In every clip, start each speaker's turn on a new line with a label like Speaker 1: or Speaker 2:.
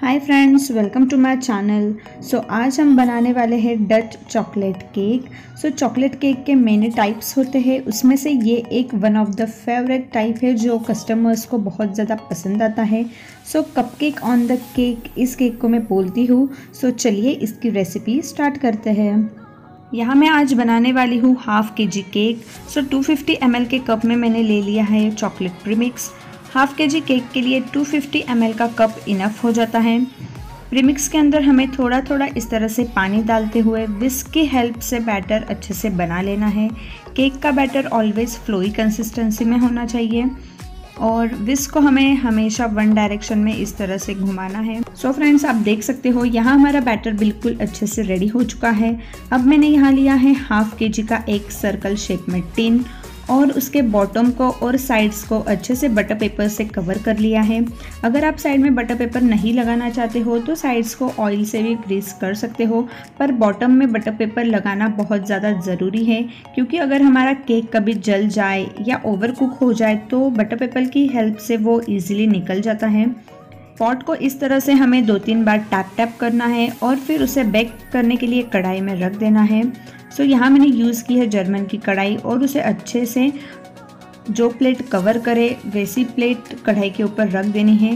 Speaker 1: Hi friends, welcome to my channel. आज हम बनाने वाले हैं Dutch chocolate cake. Chocolate cake के मैनी टाइप्स होते हैं, उसमें से ये एक one of the favourite type है जो कस्टमर्स को बहुत ज़्यादा पसंद आता है। कपकेक ऑन द केक, इस केक को मैं बोलती हूँ। चलिए इसकी रेसिपी स्टार्ट करते हैं। यहाँ मैं आज बनाने वाली हूँ हाफ केजी केक। 250 ml के कप में मैंने ले लिया है chocolate premix. Half KG cake के लिए 250 ml का कप इनफ हो जाता है। प्रीमिक्स के अंदर हमें थोड़ा थोड़ा इस तरह से पानी डालते हुए विस्क की हेल्प से बैटर अच्छे से बना लेना है। केक का बैटर ऑलवेज फ्लोई कंसिस्टेंसी में होना चाहिए और विस्क को हमें हमेशा वन डायरेक्शन में इस तरह से घुमाना है। फ्रेंड्स, आप देख सकते हो यहाँ हमारा बैटर बिल्कुल अच्छे से रेडी हो चुका है। अब मैंने यहाँ लिया है हाफ केजी का एक सर्कल शेप में टिन और उसके बॉटम को और साइड्स को अच्छे से बटर पेपर से कवर कर लिया है। अगर आप साइड में बटर पेपर नहीं लगाना चाहते हो तो साइड्स को ऑयल से भी ग्रीस कर सकते हो, पर बॉटम में बटर पेपर लगाना बहुत ज़्यादा ज़रूरी है क्योंकि अगर हमारा केक कभी जल जाए या ओवर कुक हो जाए तो बटर पेपर की हेल्प से वो ईजिली निकल जाता है। पॉट को इस तरह से हमें 2-3 बार टैप करना है और फिर उसे बेक करने के लिए कढ़ाई में रख देना है। यहाँ मैंने यूज़ की है जर्मन की कढ़ाई और उसे अच्छे से जो प्लेट कवर करे वैसी प्लेट कढ़ाई के ऊपर रख देनी है।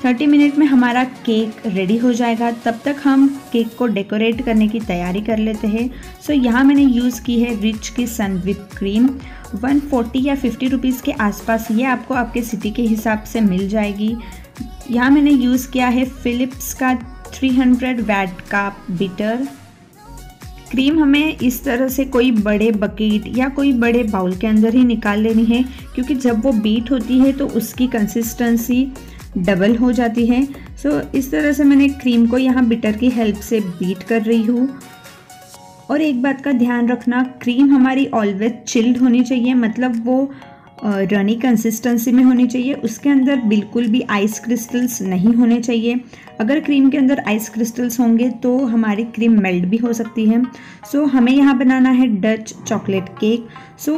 Speaker 1: 30 मिनट में हमारा केक रेडी हो जाएगा। तब तक हम केक को डेकोरेट करने की तैयारी कर लेते हैं। यहाँ मैंने यूज़ की है रिच की सन विप क्रीम। 140 या 50 रुपीज़ के आसपास ये आपको आपके सिटी के हिसाब से मिल जाएगी। यहाँ मैंने यूज़ किया है फिलिप्स का 300 वैट का बीटर। क्रीम हमें इस तरह से कोई बड़े बकेट या कोई बड़े बाउल के अंदर ही निकाल लेनी है क्योंकि जब वो बीट होती है तो उसकी कंसिस्टेंसी डबल हो जाती है। इस तरह से मैंने क्रीम को यहाँ बीटर की हेल्प से बीट कर रही हूँ। और एक बात का ध्यान रखना, क्रीम हमारी ऑलवेज चिल्ड होनी चाहिए, मतलब वो रनी कंसिस्टेंसी में होनी चाहिए। उसके अंदर बिल्कुल भी आइस क्रिस्टल्स नहीं होने चाहिए। अगर क्रीम के अंदर आइस क्रिस्टल्स होंगे तो हमारी क्रीम मेल्ट भी हो सकती है। हमें यहाँ बनाना है डच चॉकलेट केक।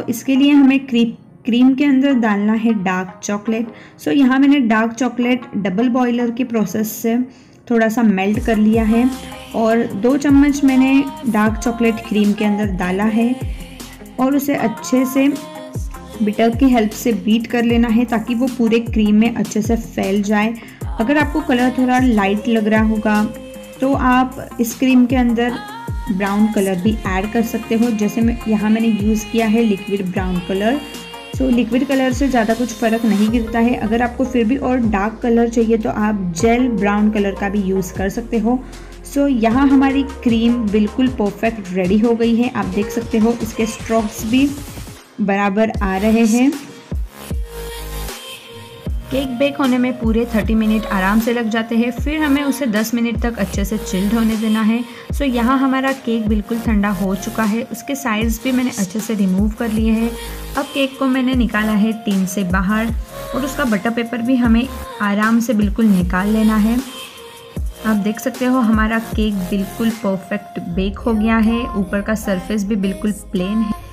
Speaker 1: इसके लिए हमें क्रीम के अंदर डालना है डार्क चॉकलेट। यहाँ मैंने डार्क चॉकलेट डबल बॉयलर के प्रोसेस से थोड़ा सा मेल्ट कर लिया है और 2 चम्मच मैंने डार्क चॉकलेट क्रीम के अंदर डाला है और उसे अच्छे से बीटर की हेल्प से बीट कर लेना है ताकि वो पूरे क्रीम में अच्छे से फैल जाए। अगर आपको कलर थोड़ा लाइट लग रहा होगा तो आप इस क्रीम के अंदर ब्राउन कलर भी ऐड कर सकते हो। जैसे यहाँ मैंने यूज़ किया है liquid brown colour. Liquid colour से ज़्यादा कुछ फ़र्क नहीं गिरता है। अगर आपको फिर भी और डार्क कलर चाहिए तो आप जेल ब्राउन कलर का भी यूज़ कर सकते हो। यहाँ हमारी क्रीम बिल्कुल परफेक्ट रेडी हो गई है। आप देख सकते हो इसके स्ट्रोक्स भी बराबर आ रहे हैं। केक बेक होने में पूरे 30 मिनट आराम से लग जाते हैं, फिर हमें उसे 10 मिनट तक अच्छे से चिल्ड होने देना है। यहाँ हमारा केक बिल्कुल ठंडा हो चुका है। उसके साइड्स भी मैंने अच्छे से रिमूव कर लिए हैं। अब केक को मैंने निकाला है टिन से बाहर और उसका बटर पेपर भी हमें आराम से बिल्कुल निकाल लेना है। आप देख सकते हो हमारा केक बिल्कुल परफेक्ट बेक हो गया है। ऊपर का सरफेस भी बिल्कुल प्लेन है।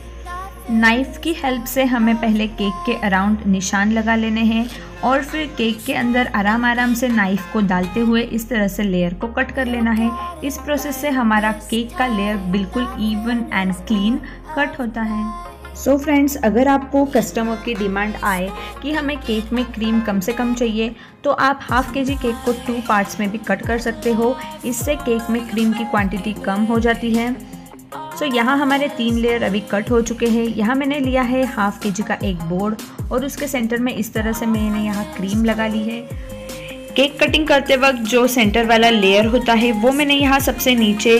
Speaker 1: नाइफ़ की हेल्प से हमें पहले केक के अराउंड निशान लगा लेने हैं और फिर केक के अंदर आराम से नाइफ़ को डालते हुए इस तरह से लेयर को कट कर लेना है। इस प्रोसेस से हमारा केक का लेयर बिल्कुल इवन एंड क्लीन कट होता है। फ्रेंड्स, अगर आपको कस्टमर की डिमांड आए कि हमें केक में क्रीम कम से कम चाहिए तो आप हाफ केजी केक को 2 पार्ट्स में भी कट कर सकते हो। इससे केक में क्रीम की क्वांटिटी कम हो जाती है। यहाँ हमारे 3 लेयर अभी कट हो चुके हैं। यहाँ मैंने लिया है हाफ केजी का एक बोर्ड और उसके सेंटर में इस तरह से मैंने यहाँ क्रीम लगा ली है। केक कटिंग करते वक्त जो सेंटर वाला लेयर होता है वो मैंने यहाँ सबसे नीचे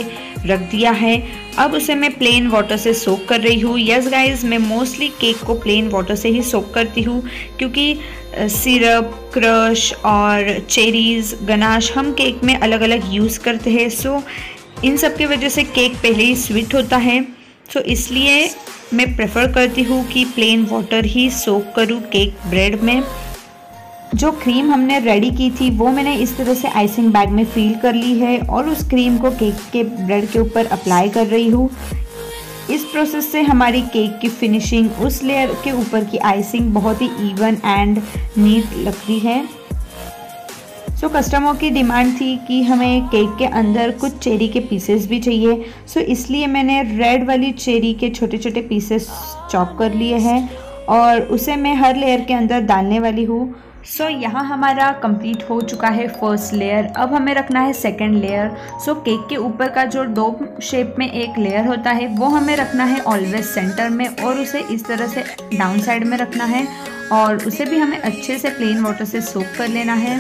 Speaker 1: रख दिया है। अब उसे मैं प्लेन वाटर से सोक कर रही हूँ। यस गाइज, मैं मोस्टली केक को प्लेन वाटर से ही सोक करती हूँ क्योंकि सिरप, क्रश और चेरीज़, गनाश हम केक में अलग अलग यूज़ करते हैं। इन सब की वजह से केक पहले ही स्वीट होता है। इसलिए मैं प्रेफर करती हूँ कि प्लेन वाटर ही सोक करूँ केक ब्रेड में। जो क्रीम हमने रेडी की थी वो मैंने इस तरह से आइसिंग बैग में फिल कर ली है और उस क्रीम को केक के ब्रेड के ऊपर अप्लाई कर रही हूँ। इस प्रोसेस से हमारी केक की फिनिशिंग, उस लेयर के ऊपर की आइसिंग बहुत ही इवन एंड नीट लगती है। सो कस्टमर की डिमांड थी कि हमें केक के अंदर कुछ चेरी के पीसेस भी चाहिए। सो इसलिए मैंने रेड वाली चेरी के छोटे छोटे पीसेस चॉप कर लिए हैं और उसे मैं हर लेयर के अंदर डालने वाली हूँ। सो यहाँ हमारा कंप्लीट हो चुका है फर्स्ट लेयर। अब हमें रखना है सेकंड लेयर। सो केक के ऊपर का जो डोम शेप में एक लेयर होता है वो हमें रखना है ऑलवेज सेंटर में और उसे इस तरह से डाउन साइड में रखना है और उसे भी हमें अच्छे से प्लेन वाटर से सोक कर लेना है।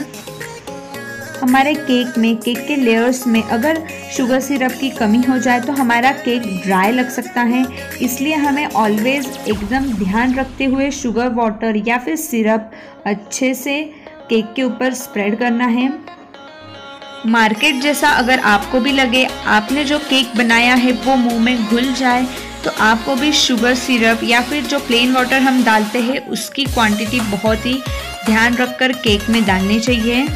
Speaker 1: हमारे केक में, केक के लेयर्स में अगर शुगर सिरप की कमी हो जाए तो हमारा केक ड्राई लग सकता है, इसलिए हमें ऑलवेज एकदम ध्यान रखते हुए शुगर वाटर या फिर सिरप अच्छे से केक के ऊपर स्प्रेड करना है। मार्केट जैसा अगर आपको भी लगे आपने जो केक बनाया है वो मुंह में घुल जाए तो आपको भी शुगर सिरप या फिर जो प्लेन वाटर हम डालते हैं उसकी क्वांटिटी बहुत ही ध्यान रखकर केक में डालनी चाहिए।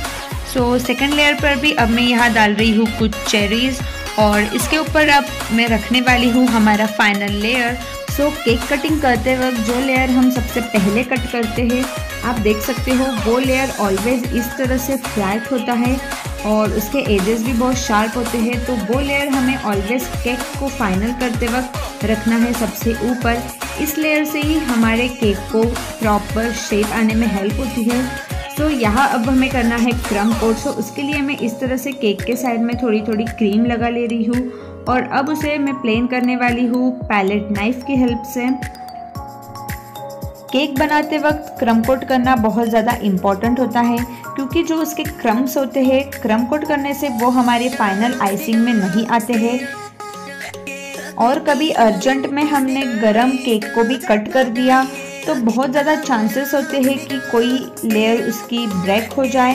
Speaker 1: सो सेकंड लेयर पर भी अब मैं यहाँ डाल रही हूँ कुछ चेरीज़ और इसके ऊपर अब मैं रखने वाली हूँ हमारा फाइनल लेयर। सो केक कटिंग करते वक्त जो लेयर हम सबसे पहले कट करते हैं आप देख सकते हो वो लेयर ऑलवेज इस तरह से फ्लैट होता है और उसके एजेस भी बहुत शार्प होते हैं, तो वो लेयर हमें ऑलवेज केक को फाइनल करते वक्त रखना है सबसे ऊपर। इस लेयर से ही हमारे केक को प्रॉपर शेप आने में हेल्प होती है। तो यहाँ अब हमें करना है क्रम कोट। सो उसके लिए मैं इस तरह से केक के साइड में थोड़ी थोड़ी क्रीम लगा ले रही हूँ और अब उसे मैं प्लेन करने वाली हूँ पैलेट नाइफ की हेल्प से। केक बनाते वक्त क्रम कोट करना बहुत ज़्यादा इम्पॉर्टेंट होता है क्योंकि जो उसके क्रम्स होते हैं क्रम कोट करने से वो हमारे फाइनल आइसिंग में नहीं आते हैं। और कभी अर्जेंट में हमने गरम केक को भी कट कर दिया तो बहुत ज़्यादा चांसेस होते हैं कि कोई लेयर उसकी ब्रेक हो जाए।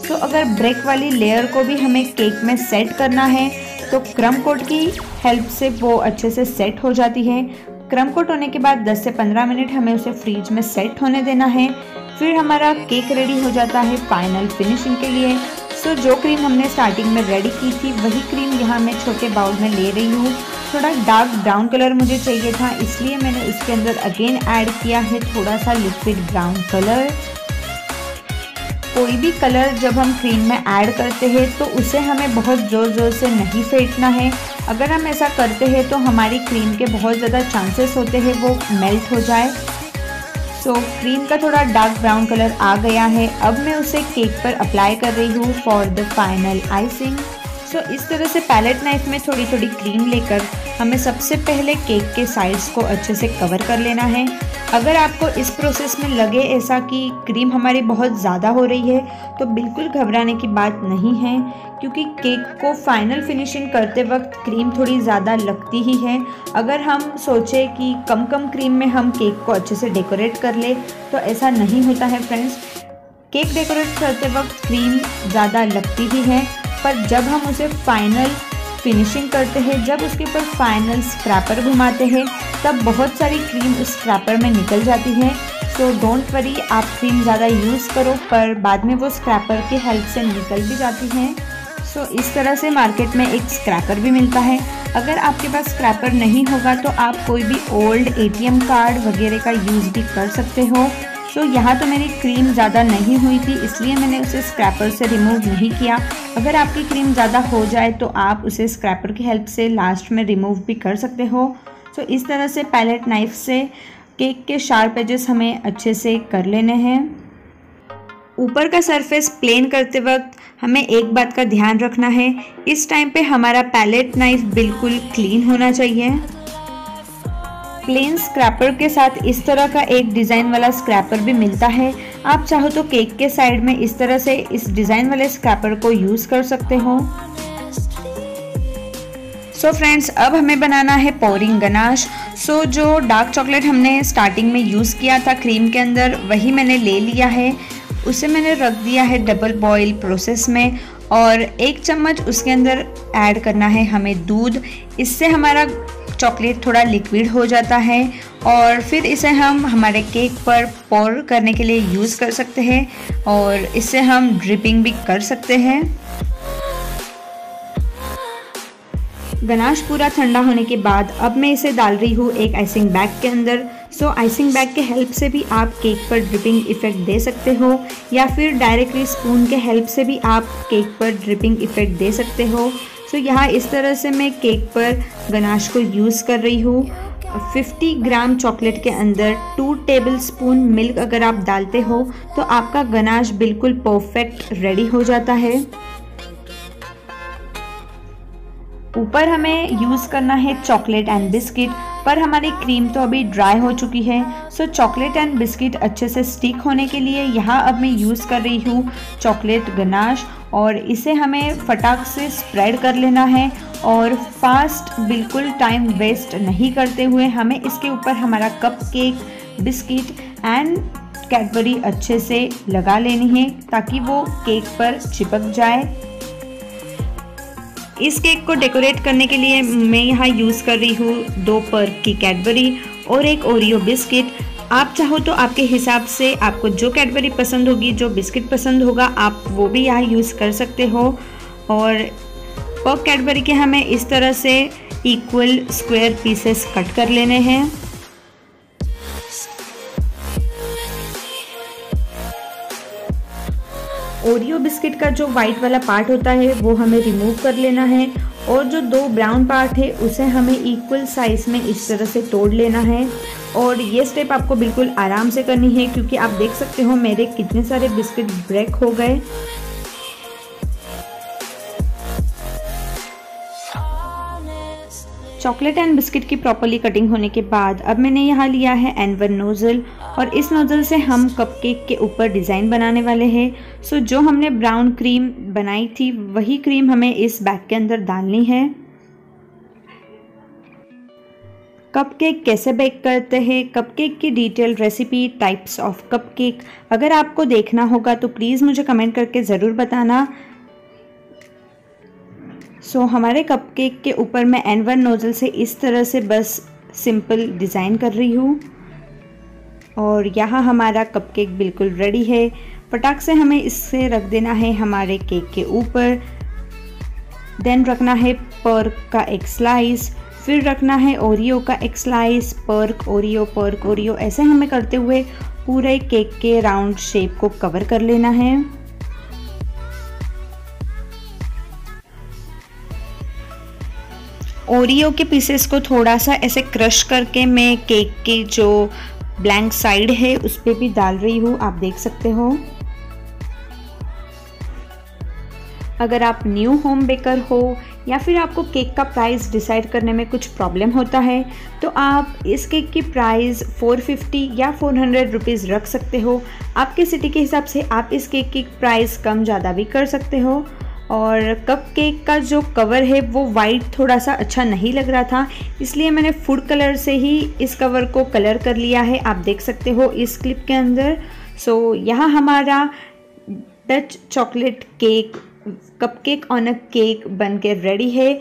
Speaker 1: तो अगर ब्रेक वाली लेयर को भी हमें केक में सेट करना है तो क्रम कोट की हेल्प से वो अच्छे से सेट हो जाती है। क्रम कोट होने के बाद 10 से 15 मिनट हमें उसे फ्रीज में सेट होने देना है। फिर हमारा केक रेडी हो जाता है फाइनल फिनिशिंग के लिए। सो जो क्रीम हमने स्टार्टिंग में रेडी की थी वही क्रीम यहाँ मैं छोटे बाउल में ले रही हूँ। थोड़ा डार्क ब्राउन कलर मुझे चाहिए था इसलिए मैंने इसके अंदर अगेन ऐड किया है थोड़ा सा लिक्विड ब्राउन कलर। कोई भी कलर जब हम क्रीम में ऐड करते हैं तो उसे हमें बहुत ज़ोर ज़ोर से नहीं फेंटना है। अगर हम ऐसा करते हैं तो हमारी क्रीम के बहुत ज़्यादा चांसेस होते हैं वो मेल्ट हो जाए। सो क्रीम का थोड़ा डार्क ब्राउन कलर आ गया है। अब मैं उसे केक पर अप्लाई कर रही हूँ फॉर द फाइनल आइसिंग। सो इस तरह से पैलेट नाइफ में थोड़ी थोड़ी क्रीम लेकर हमें सबसे पहले केक के साइड्स को अच्छे से कवर कर लेना है। अगर आपको इस प्रोसेस में लगे ऐसा कि क्रीम हमारी बहुत ज़्यादा हो रही है तो बिल्कुल घबराने की बात नहीं है क्योंकि केक को फाइनल फिनिशिंग करते वक्त क्रीम थोड़ी ज़्यादा लगती ही है। अगर हम सोचें कि कम क्रीम में हम केक को अच्छे से डेकोरेट कर ले तो ऐसा नहीं होता है फ्रेंड्स। केक डेकोरेट करते वक्त क्रीम ज़्यादा लगती ही है पर जब हम उसे फाइनल फिनिशिंग करते हैं, जब उसके ऊपर फाइनल स्क्रैपर घुमाते हैं तब बहुत सारी क्रीम उस स्क्रैपर में निकल जाती है। सो डोंट वरी, आप क्रीम ज़्यादा यूज़ करो पर बाद में वो स्क्रैपर की हेल्प से निकल भी जाती हैं। सो इस तरह से मार्केट में एक स्क्रैपर भी मिलता है। अगर आपके पास स्क्रैपर नहीं होगा तो आप कोई भी ओल्ड ATM कार्ड वगैरह का यूज़ भी कर सकते हो। तो यहाँ तो मेरी क्रीम ज़्यादा नहीं हुई थी इसलिए मैंने उसे स्क्रैपर से रिमूव नहीं किया। अगर आपकी क्रीम ज़्यादा हो जाए तो आप उसे स्क्रैपर की हेल्प से लास्ट में रिमूव भी कर सकते हो। तो इस तरह से पैलेट नाइफ से केक के शार्प एजेस हमें अच्छे से कर लेने हैं। ऊपर का सरफेस प्लेन करते वक्त हमें एक बात का ध्यान रखना है, इस टाइम पे हमारा पैलेट नाइफ बिल्कुल क्लीन होना चाहिए। प्लेन स्क्रैपर के साथ इस तरह का एक डिज़ाइन वाला स्क्रैपर भी मिलता है। आप चाहो तो केक के साइड में इस तरह से इस डिज़ाइन वाले स्क्रैपर को यूज़ कर सकते हो। सो फ्रेंड्स, अब हमें बनाना है पोरिंग गनाश। सो जो डार्क चॉकलेट हमने स्टार्टिंग में यूज़ किया था क्रीम के अंदर वही मैंने ले लिया है। उसे मैंने रख दिया है डबल बॉयल प्रोसेस में और 1 चम्मच उसके अंदर ऐड करना है हमें दूध। इससे हमारा चॉकलेट थोड़ा लिक्विड हो जाता है और फिर इसे हम हमारे केक पर पोर करने के लिए यूज़ कर सकते हैं और इससे हम ड्रिपिंग भी कर सकते हैं। गनाश पूरा ठंडा होने के बाद अब मैं इसे डाल रही हूँ एक आइसिंग बैग के अंदर। सो आइसिंग बैग के हेल्प से भी आप केक पर ड्रिपिंग इफ़ेक्ट दे सकते हो, या फिर डायरेक्टली स्पून के हेल्प से भी आप केक पर ड्रिपिंग इफ़ेक्ट दे सकते हो। सो यहाँ इस तरह से मैं केक पर गनाश को यूज़ कर रही हूँ। 50 ग्राम चॉकलेट के अंदर 2 टेबलस्पून मिल्क अगर आप डालते हो तो आपका गनाश बिल्कुल परफेक्ट रेडी हो जाता है। ऊपर हमें यूज़ करना है चॉकलेट एंड बिस्किट, पर हमारी क्रीम तो अभी ड्राई हो चुकी है। सो चॉकलेट एंड बिस्किट अच्छे से स्टिक होने के लिए यहाँ अब मैं यूज़ कर रही हूँ चॉकलेट गनाश, और इसे हमें फटाक से स्प्रेड कर लेना है और फास्ट, बिल्कुल टाइम वेस्ट नहीं करते हुए हमें इसके ऊपर हमारा cup cake, biscuit and Cadbury अच्छे से लगा लेनी है ताकि वो केक पर चिपक जाए। इस केक को डेकोरेट करने के लिए मैं यहाँ यूज़ कर रही हूँ 2 पर्क की कैडबरी और एक ओरियो बिस्किट। आप चाहो तो आपके हिसाब से आपको जो कैडबरी पसंद होगी, जो बिस्किट पसंद होगा, आप वो भी यहाँ यूज़ कर सकते हो। और पर्क कैडबरी के हमें इस तरह से इक्वल स्क्वायर पीसेस कट कर लेने हैं। ओरियो बिस्किट का जो वाइट वाला पार्ट होता है वो हमें रिमूव कर लेना है, और जो 2 ब्राउन पार्ट है उसे हमें इक्वल साइज में इस तरह से तोड़ लेना है। और ये स्टेप आपको बिल्कुल आराम से करनी है क्योंकि आप देख सकते हो मेरे कितने सारे बिस्किट ब्रेक हो गए। चॉकलेट एंड बिस्किट की प्रॉपर्ली कटिंग होने के बाद अब मैंने यहाँ लिया है N1 नोज़ल, और इस नोज़ल से हम कपकेक के ऊपर डिज़ाइन बनाने वाले हैं। सो जो हमने ब्राउन क्रीम बनाई थी वही क्रीम हमें इस बैग के अंदर डालनी है। कपकेक कैसे बेक करते हैं, कपकेक की detail recipe, types of cupcake अगर आपको देखना होगा तो प्लीज़ मुझे कमेंट करके ज़रूर बताना। सो हमारे कपकेक के ऊपर मैं N1 नोज़ल से इस तरह से बस सिंपल डिज़ाइन कर रही हूँ, और यहाँ हमारा कपकेक बिल्कुल रेडी है। फटाक से हमें इससे रख देना है हमारे केक के ऊपर। देन रखना है पर्क का एक स्लाइस, फिर रखना है ओरियो का एक स्लाइस, पर्क ओरियो, ऐसे हमें करते हुए पूरे केक के राउंड शेप को कवर कर लेना है। ओरियो के पीसेस को थोड़ा सा ऐसे क्रश करके मैं केक के जो ब्लैंक साइड है उस पर भी डाल रही हूँ, आप देख सकते हो। अगर आप न्यू होम बेकर हो या फिर आपको केक का प्राइस डिसाइड करने में कुछ प्रॉब्लम होता है तो आप इस केक की प्राइस 450 या 400 रुपीज़ रख सकते हो। आपके सिटी के हिसाब से आप इस केक की प्राइस कम ज़्यादा भी कर सकते हो। और कप केक का जो कवर है वो वाइट थोड़ा सा अच्छा नहीं लग रहा था, इसलिए मैंने फूड कलर से ही इस कवर को कलर कर लिया है, आप देख सकते हो इस क्लिप के अंदर। सो यहाँ हमारा Dutch chocolate cake, cup cake on a cake बन के रेडी है।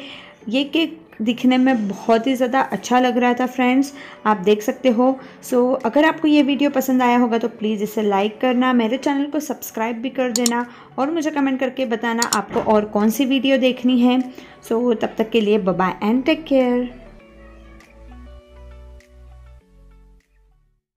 Speaker 1: ये केक दिखने में बहुत ही ज़्यादा अच्छा लग रहा था फ्रेंड्स, आप देख सकते हो। सो अगर आपको ये वीडियो पसंद आया होगा तो प्लीज़ इसे लाइक करना, मेरे चैनल को सब्सक्राइब भी कर देना, और मुझे कमेंट करके बताना आपको और कौन सी वीडियो देखनी है। सो तब तक के लिए bye bye and take care.